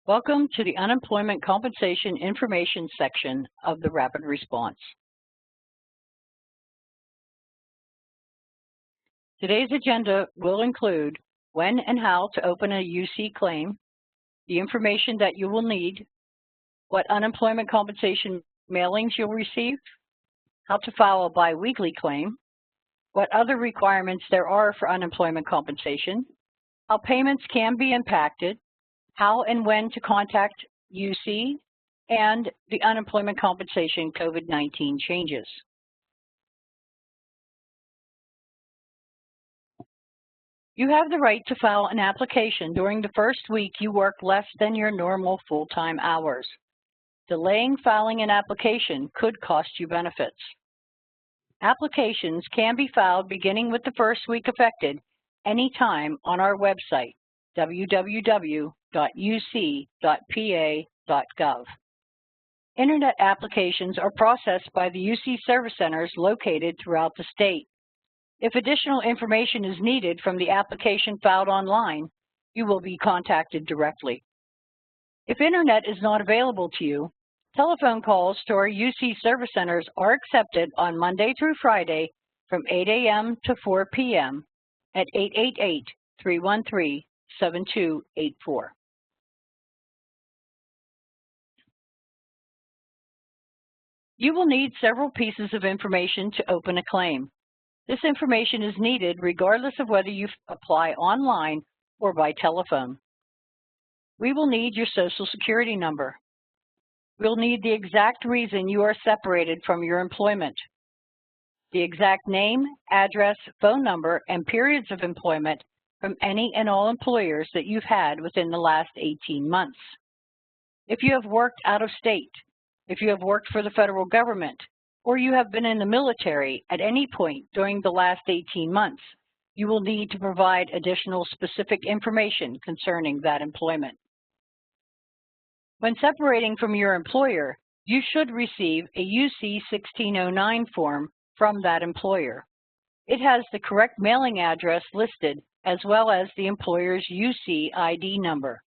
Welcome to the Unemployment Compensation Information section of the Rapid Response. Today's agenda will include when and how to open a UC claim, the information that you will need, what unemployment compensation mailings you'll receive, how to file a biweekly claim, what other requirements there are for unemployment compensation, how payments can be impacted, how and when to contact UC, and the unemployment compensation COVID-19 changes. You have the right to file an application during the first week you work less than your normal full-time hours. Delaying filing an application could cost you benefits. Applications can be filed beginning with the first week affected anytime on our website, www.uc.pa.gov. Internet applications are processed by the UC service centers located throughout the state. If additional information is needed from the application filed online, you will be contacted directly. If internet is not available to you, telephone calls to our UC service centers are accepted on Monday through Friday from 8 a.m. to 4 p.m. at 888-313-7284. You will need several pieces of information to open a claim. This information is needed regardless of whether you apply online or by telephone. We will need your Social Security number. We'll need the exact reason you are separated from your employment, the exact name, address, phone number, and periods of employment from any and all employers that you've had within the last 18 months. If you have worked out of state, if you have worked for the federal government, or you have been in the military at any point during the last 18 months, you will need to provide additional specific information concerning that employment. When separating from your employer, you should receive a UC 1609 form from that employer. It has the correct mailing address listed as well as the employer's UC ID number.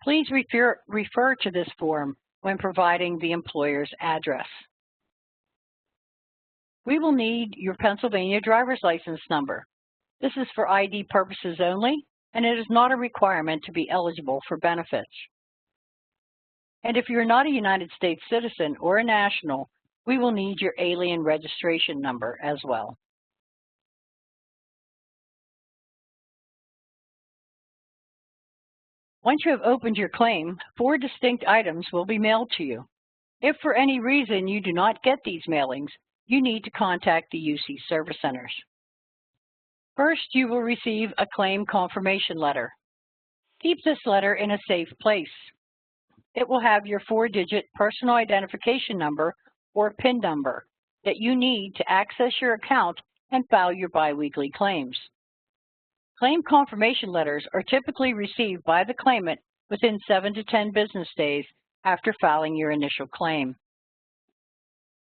Please refer to this form when providing the employer's address. We will need your Pennsylvania driver's license number. This is for ID purposes only, and it is not a requirement to be eligible for benefits. And if you're not a United States citizen or a national, we will need your alien registration number as well. Once you have opened your claim, 4 distinct items will be mailed to you. If for any reason you do not get these mailings, you need to contact the UC service centers. First, you will receive a claim confirmation letter. Keep this letter in a safe place. It will have your 4-digit personal identification number or PIN number that you need to access your account and file your biweekly claims. Claim confirmation letters are typically received by the claimant within 7 to 10 business days after filing your initial claim.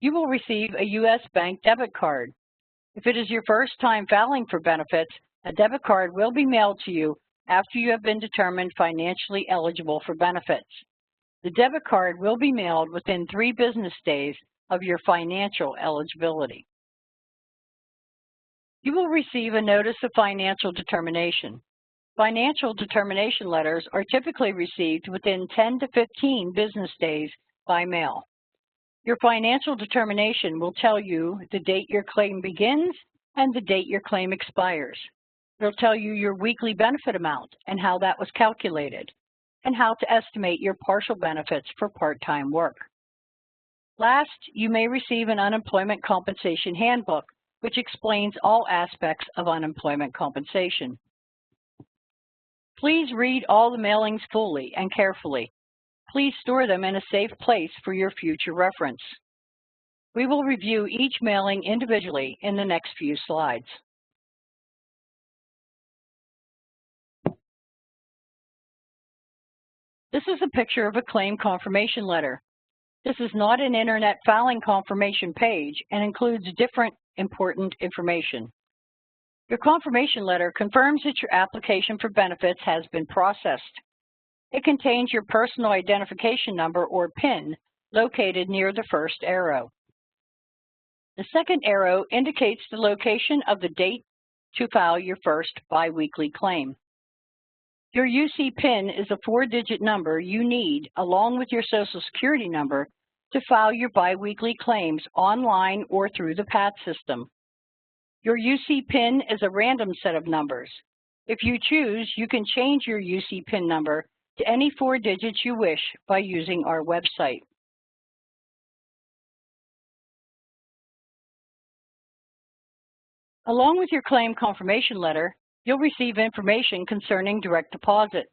You will receive a U.S. bank debit card. If it is your first time filing for benefits, a debit card will be mailed to you after you have been determined financially eligible for benefits. The debit card will be mailed within 3 business days of your financial eligibility. You will receive a notice of financial determination. Financial determination letters are typically received within 10 to 15 business days by mail. Your financial determination will tell you the date your claim begins and the date your claim expires. It'll tell you your weekly benefit amount and how that was calculated, and how to estimate your partial benefits for part-time work. Last, you may receive an unemployment compensation handbook, which explains all aspects of unemployment compensation. Please read all the mailings fully and carefully. Please store them in a safe place for your future reference. We will review each mailing individually in the next few slides. This is a picture of a claim confirmation letter. This is not an internet filing confirmation page and includes different important information. Your confirmation letter confirms that your application for benefits has been processed. It contains your personal identification number or PIN located near the first arrow. The second arrow indicates the location of the date to file your first biweekly claim. Your UC PIN is a 4-digit number you need along with your Social Security number to file your biweekly claims online or through the PAT system. Your UC PIN is a random set of numbers. If you choose, you can change your UC PIN number to any 4 digits you wish by using our website. Along with your claim confirmation letter, you'll receive information concerning direct deposit.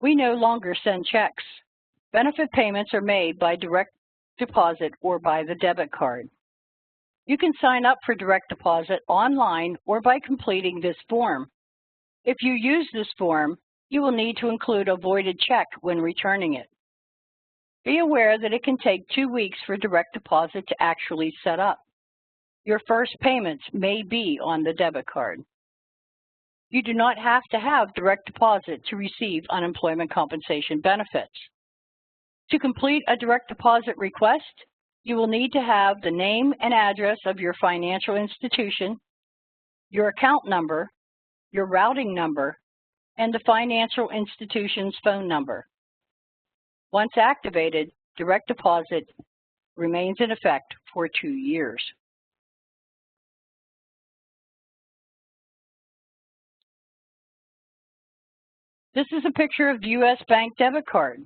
We no longer send checks. Benefit payments are made by direct deposit or by the debit card. You can sign up for direct deposit online or by completing this form. If you use this form, you will need to include a voided check when returning it. Be aware that it can take 2 weeks for direct deposit to actually set up. Your first payments may be on the debit card. You do not have to have direct deposit to receive unemployment compensation benefits. To complete a direct deposit request, you will need to have the name and address of your financial institution, your account number, your routing number, and the financial institution's phone number. Once activated, direct deposit remains in effect for 2 years. This is a picture of the U.S. Bank debit card.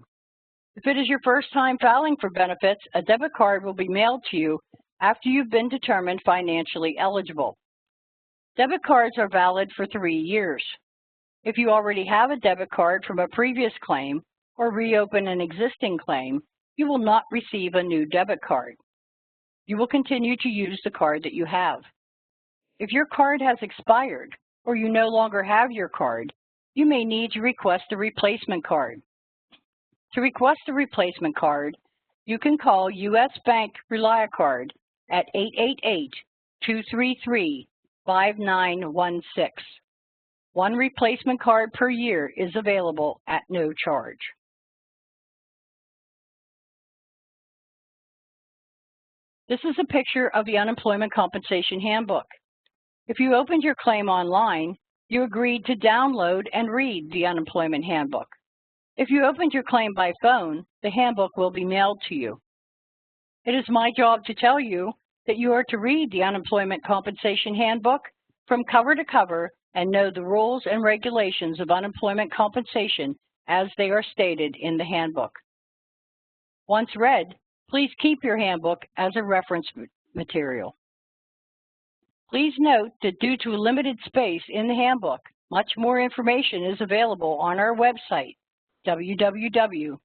If it is your first time filing for benefits, a debit card will be mailed to you after you've been determined financially eligible. Debit cards are valid for 3 years. If you already have a debit card from a previous claim or reopen an existing claim, you will not receive a new debit card. You will continue to use the card that you have. If your card has expired or you no longer have your card, you may need to request a replacement card. To request a replacement card, you can call U.S. Bank ReliaCard at 888-233-5916. One replacement card per year is available at no charge. This is a picture of the Unemployment Compensation Handbook. If you opened your claim online, you agreed to download and read the Unemployment Handbook. If you opened your claim by phone, the handbook will be mailed to you. It is my job to tell you that you are to read the Unemployment Compensation Handbook from cover to cover and know the rules and regulations of unemployment compensation as they are stated in the handbook. Once read, please keep your handbook as a reference material. Please note that due to limited space in the handbook, much more information is available on our website, www.uc.pa.gov.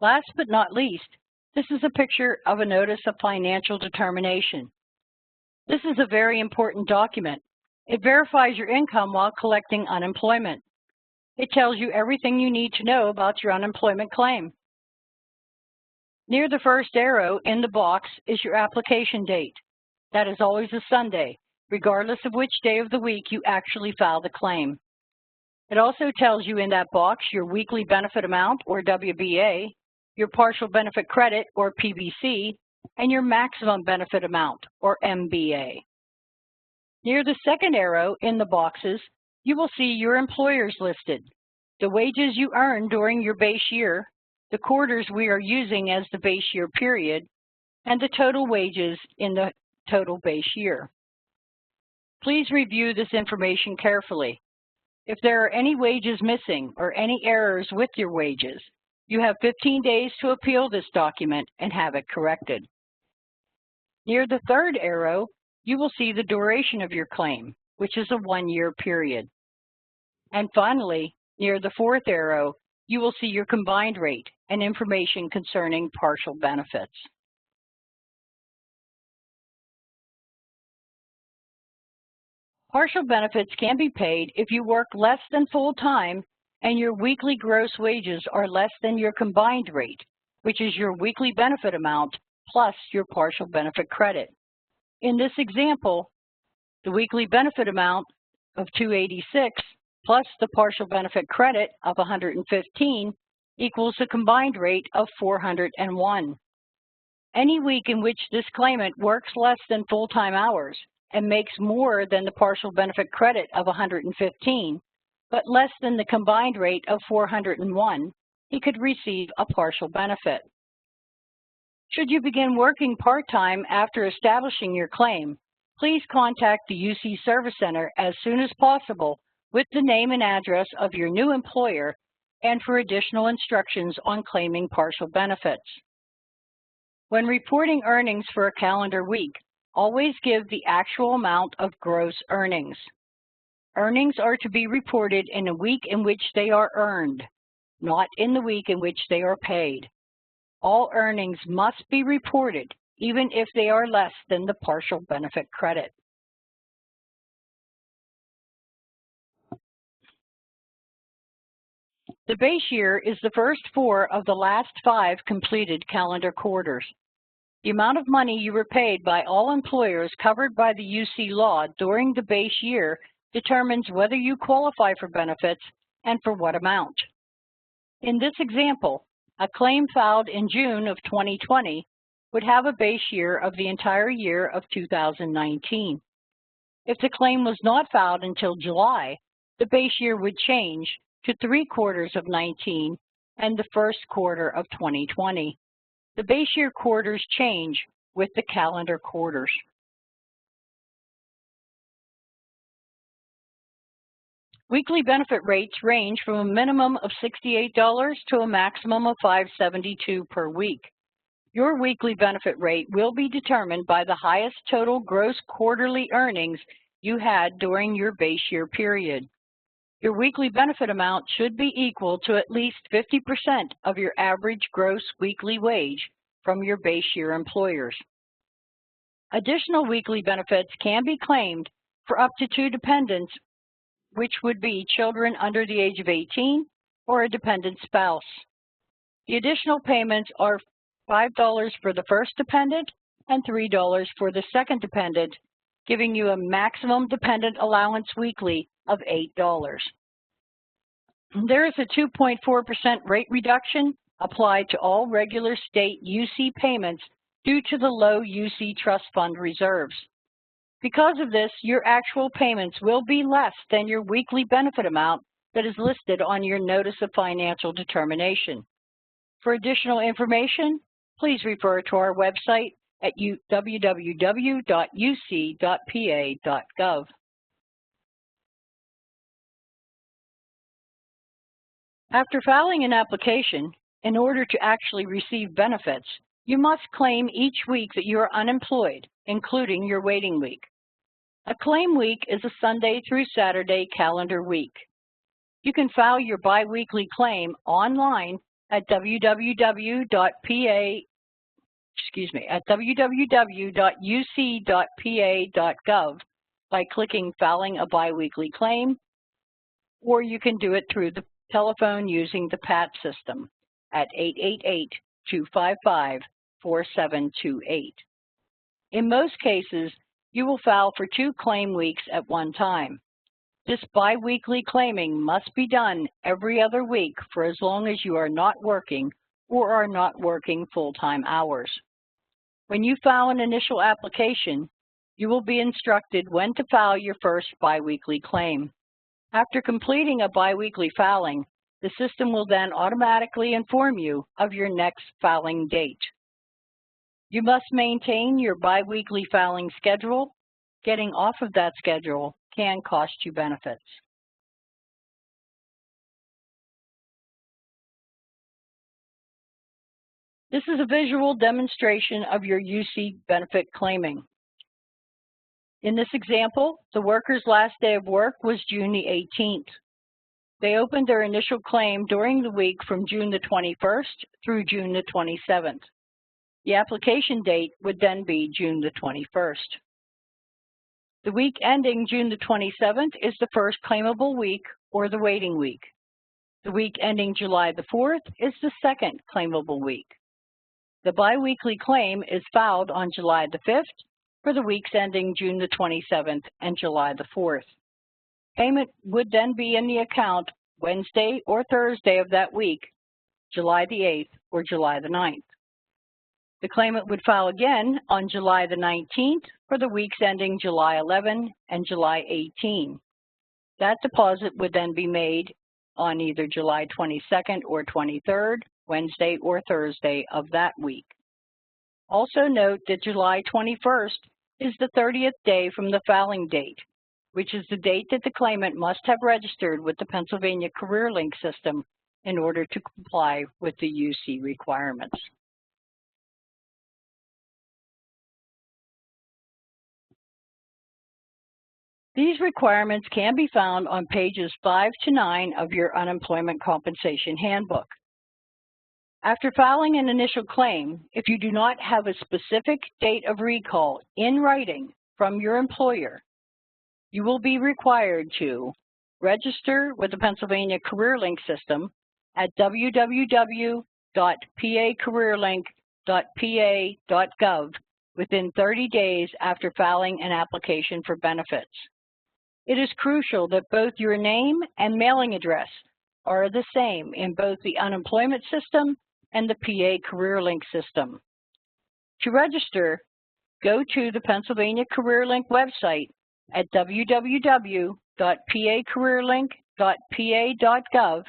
Last but not least, this is a picture of a Notice of Financial Determination. This is a very important document. It verifies your income while collecting unemployment. It tells you everything you need to know about your unemployment claim. Near the first arrow in the box is your application date. That is always a Sunday, regardless of which day of the week you actually file the claim. It also tells you in that box your weekly benefit amount, or WBA, your partial benefit credit, or PBC, and your maximum benefit amount, or MBA. Near the second arrow in the boxes, you will see your employers listed, the wages you earned during your base year, the quarters we are using as the base year period, and the total wages in the total base year. Please review this information carefully. If there are any wages missing or any errors with your wages, you have 15 days to appeal this document and have it corrected. Near the third arrow, you will see the duration of your claim, which is a 1-year period. And finally, near the fourth arrow, you will see your combined rate and information concerning partial benefits. Partial benefits can be paid if you work less than full-time and your weekly gross wages are less than your combined rate, which is your weekly benefit amount plus your partial benefit credit. In this example, the weekly benefit amount of $286 plus the partial benefit credit of $115 equals a combined rate of $401. Any week in which this claimant works less than full-time hours and makes more than the partial benefit credit of $115, but less than the combined rate of $401, he could receive a partial benefit. Should you begin working part-time after establishing your claim, please contact the UC Service Center as soon as possible with the name and address of your new employer and for additional instructions on claiming partial benefits. When reporting earnings for a calendar week, always give the actual amount of gross earnings. Earnings are to be reported in a week in which they are earned, not in the week in which they are paid. All earnings must be reported, even if they are less than the partial benefit credit. The base year is the first 4 of the last 5 completed calendar quarters. The amount of money you were paid by all employers covered by the UC law during the base year determines whether you qualify for benefits and for what amount. In this example, a claim filed in June of 2020 would have a base year of the entire year of 2019. If the claim was not filed until July, the base year would change to 3 quarters of 19 and the first quarter of 2020. The base year quarters change with the calendar quarters. Weekly benefit rates range from a minimum of $68 to a maximum of $572 per week. Your weekly benefit rate will be determined by the highest total gross quarterly earnings you had during your base year period. Your weekly benefit amount should be equal to at least 50% of your average gross weekly wage from your base year employers. Additional weekly benefits can be claimed for up to 2 dependents, which would be children under the age of 18 or a dependent spouse. The additional payments are $5 for the first dependent and $3 for the second dependent, giving you a maximum dependent allowance weekly of $8. There is a 2.4% rate reduction applied to all regular state UC payments due to the low UC trust fund reserves. Because of this, your actual payments will be less than your weekly benefit amount that is listed on your Notice of Financial Determination. For additional information, please refer to our website at www.uc.pa.gov. After filing an application, in order to actually receive benefits, you must claim each week that you are unemployed, including your waiting week. A claim week is a Sunday through Saturday calendar week. You can file your biweekly claim online at www.uc.pa.gov by clicking Filing a Biweekly Claim, or you can do it through the telephone using the PAT system at 888-255-4728. In most cases, you will file for 2 claim weeks at one time. This biweekly claiming must be done every other week for as long as you are not working or are not working full-time hours. When you file an initial application, you will be instructed when to file your first biweekly claim. After completing a biweekly filing, the system will then automatically inform you of your next filing date. You must maintain your biweekly filing schedule. Getting off of that schedule can cost you benefits. This is a visual demonstration of your UC benefit claiming. In this example, the worker's last day of work was June the 18th. They opened their initial claim during the week from June the 21st through June the 27th. The application date would then be June the 21st. The week ending June the 27th is the first claimable week or the waiting week. The week ending July the 4th is the second claimable week. The biweekly claim is filed on July the 5th for the weeks ending June the 27th and July the 4th. Payment would then be in the account Wednesday or Thursday of that week, July the 8th or July the 9th. The claimant would file again on July the 19th for the weeks ending July 11 and July 18. That deposit would then be made on either July 22nd or 23rd, Wednesday or Thursday of that week. Also note that July 21st is the 30th day from the filing date, which is the date that the claimant must have registered with the Pennsylvania CareerLink system in order to comply with the UC requirements. These requirements can be found on pages 5 to 9 of your Unemployment Compensation Handbook. After filing an initial claim, if you do not have a specific date of recall in writing from your employer, you will be required to register with the Pennsylvania CareerLink system at www.pacareerlink.pa.gov within 30 days after filing an application for benefits. It is crucial that both your name and mailing address are the same in both the unemployment system and the PA CareerLink system. To register, go to the Pennsylvania CareerLink website at www.pacareerlink.pa.gov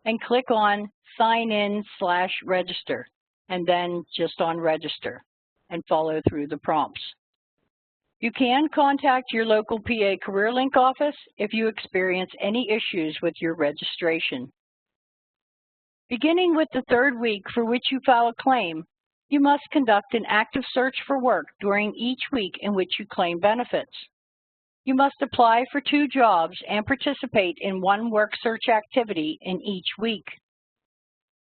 and click on Sign In/Register, and then just on Register, and follow through the prompts. You can contact your local PA CareerLink office if you experience any issues with your registration. Beginning with the third week for which you file a claim, you must conduct an active search for work during each week in which you claim benefits. You must apply for 2 jobs and participate in 1 work search activity in each week.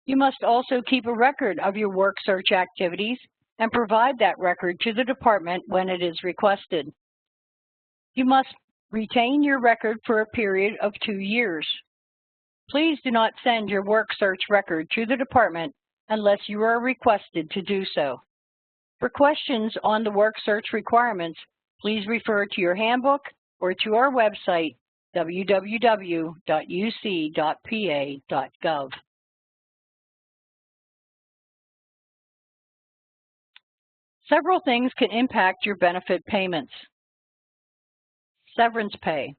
You must also keep a record of your work search activities and provide that record to the department when it is requested. You must retain your record for a period of 2 years. Please do not send your work search record to the department unless you are requested to do so. For questions on the work search requirements, please refer to your handbook or to our website, www.uc.pa.gov. Several things can impact your benefit payments. Severance pay.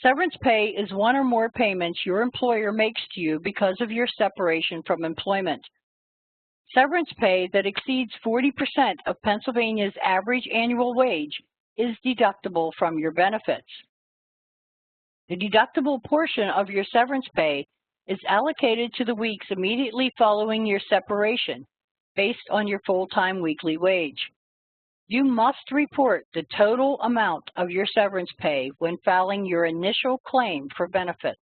Severance pay is 1 or more payments your employer makes to you because of your separation from employment. Severance pay that exceeds 40% of Pennsylvania's average annual wage is deductible from your benefits. The deductible portion of your severance pay is allocated to the weeks immediately following your separation, based on your full-time weekly wage. You must report the total amount of your severance pay when filing your initial claim for benefits.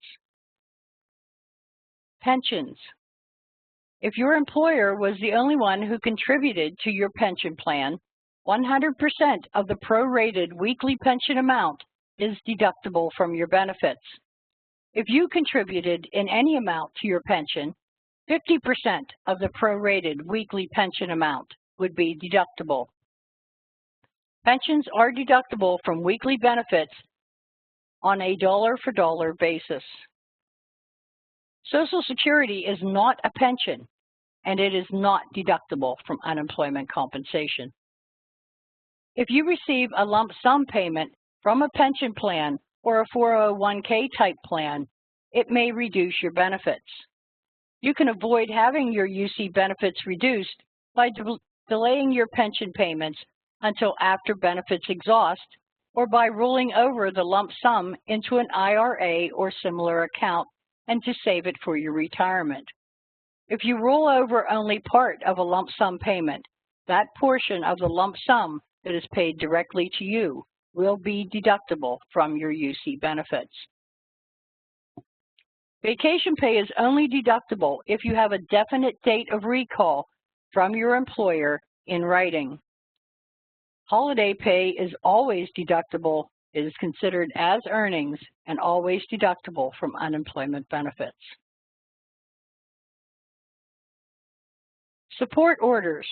Pensions. If your employer was the only one who contributed to your pension plan, 100% of the prorated weekly pension amount is deductible from your benefits. If you contributed in any amount to your pension, 50% of the prorated weekly pension amount would be deductible. Pensions are deductible from weekly benefits on a dollar-for-dollar basis. Social Security is not a pension, and it is not deductible from unemployment compensation. If you receive a lump sum payment from a pension plan or a 401k type plan, it may reduce your benefits. You can avoid having your UC benefits reduced by delaying your pension payments until after benefits exhaust, or by rolling over the lump sum into an IRA or similar account and to save it for your retirement. If you roll over only part of a lump sum payment, that portion of the lump sum that is paid directly to you will be deductible from your UC benefits. Vacation pay is only deductible if you have a definite date of recall from your employer in writing. Holiday pay is always deductible. It is considered as earnings and always deductible from unemployment benefits. Support orders.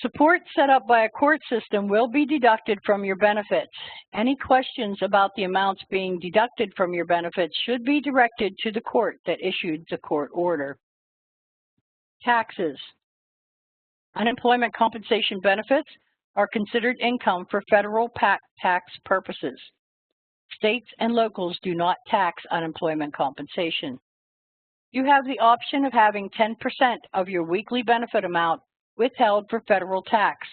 Support set up by a court system will be deducted from your benefits. Any questions about the amounts being deducted from your benefits should be directed to the court that issued the court order. Taxes. Unemployment compensation benefits are considered income for federal tax purposes. States and locals do not tax unemployment compensation. You have the option of having 10% of your weekly benefit amount withheld for federal tax.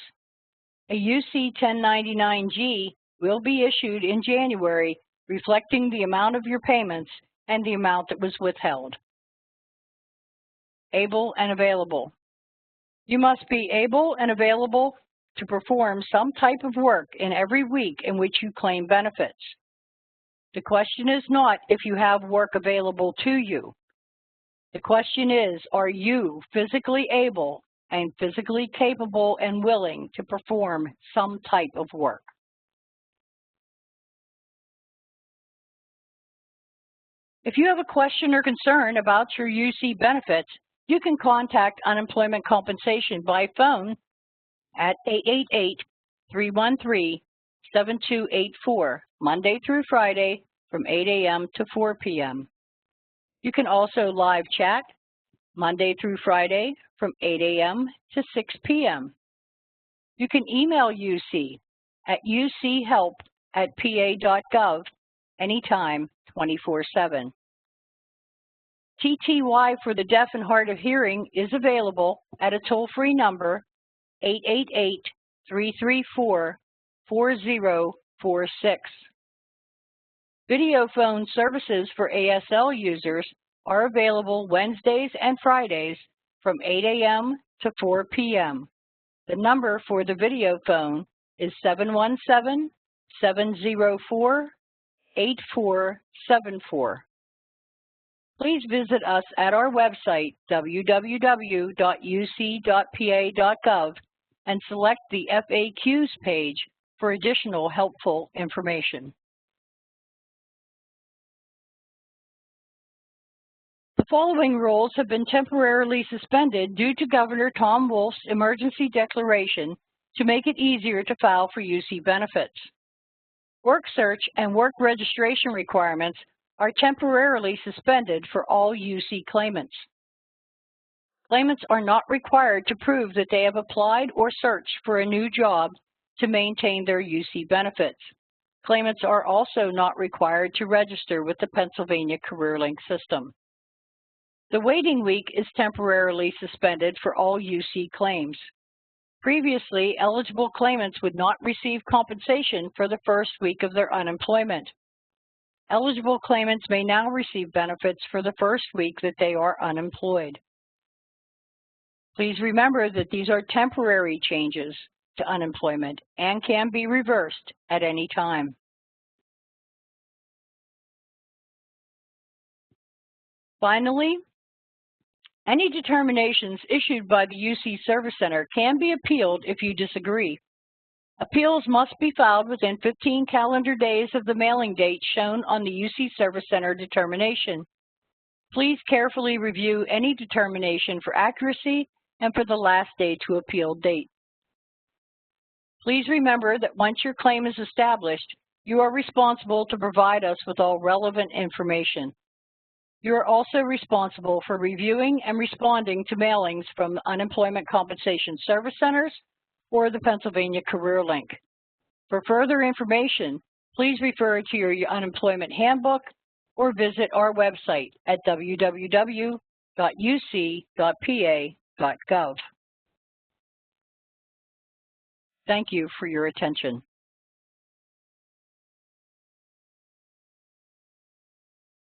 A UC 1099-G will be issued in January, reflecting the amount of your payments and the amount that was withheld. Able and available. You must be able and available to perform some type of work in every week in which you claim benefits. The question is not if you have work available to you. The question is, are you physically able and physically capable and willing to perform some type of work? If you have a question or concern about your UC benefits, you can contact Unemployment Compensation by phone at 888-313-7284, Monday through Friday from 8 a.m. to 4 p.m. You can also live chat Monday through Friday from 8 a.m. to 6 p.m. You can email UC at uchelp@pa.gov anytime, 24/7. TTY for the deaf and hard of hearing is available at a toll-free number 888-334-4046. Video phone services for ASL users are available Wednesdays and Fridays from 8 a.m. to 4 p.m. The number for the video phone is 717-704-8474. Please visit us at our website, www.uc.pa.gov, and select the FAQs page for additional helpful information. The following roles have been temporarily suspended due to Governor Tom Wolf's emergency declaration to make it easier to file for UC benefits. Work search and work registration requirements are temporarily suspended for all UC claimants. Claimants are not required to prove that they have applied or searched for a new job to maintain their UC benefits. Claimants are also not required to register with the Pennsylvania CareerLink system. The waiting week is temporarily suspended for all UC claims. Previously, eligible claimants would not receive compensation for the first week of their unemployment. Eligible claimants may now receive benefits for the first week that they are unemployed. Please remember that these are temporary changes to unemployment and can be reversed at any time. Finally, any determinations issued by the UC Service Center can be appealed if you disagree. Appeals must be filed within 15 calendar days of the mailing date shown on the UC Service Center determination. Please carefully review any determination for accuracy and for the last day to appeal date. Please remember that once your claim is established, you are responsible to provide us with all relevant information. You are also responsible for reviewing and responding to mailings from the Unemployment Compensation Service Centers or the Pennsylvania CareerLink. For further information, please refer to your Unemployment Handbook or visit our website at www.uc.pa.gov. Thank you for your attention.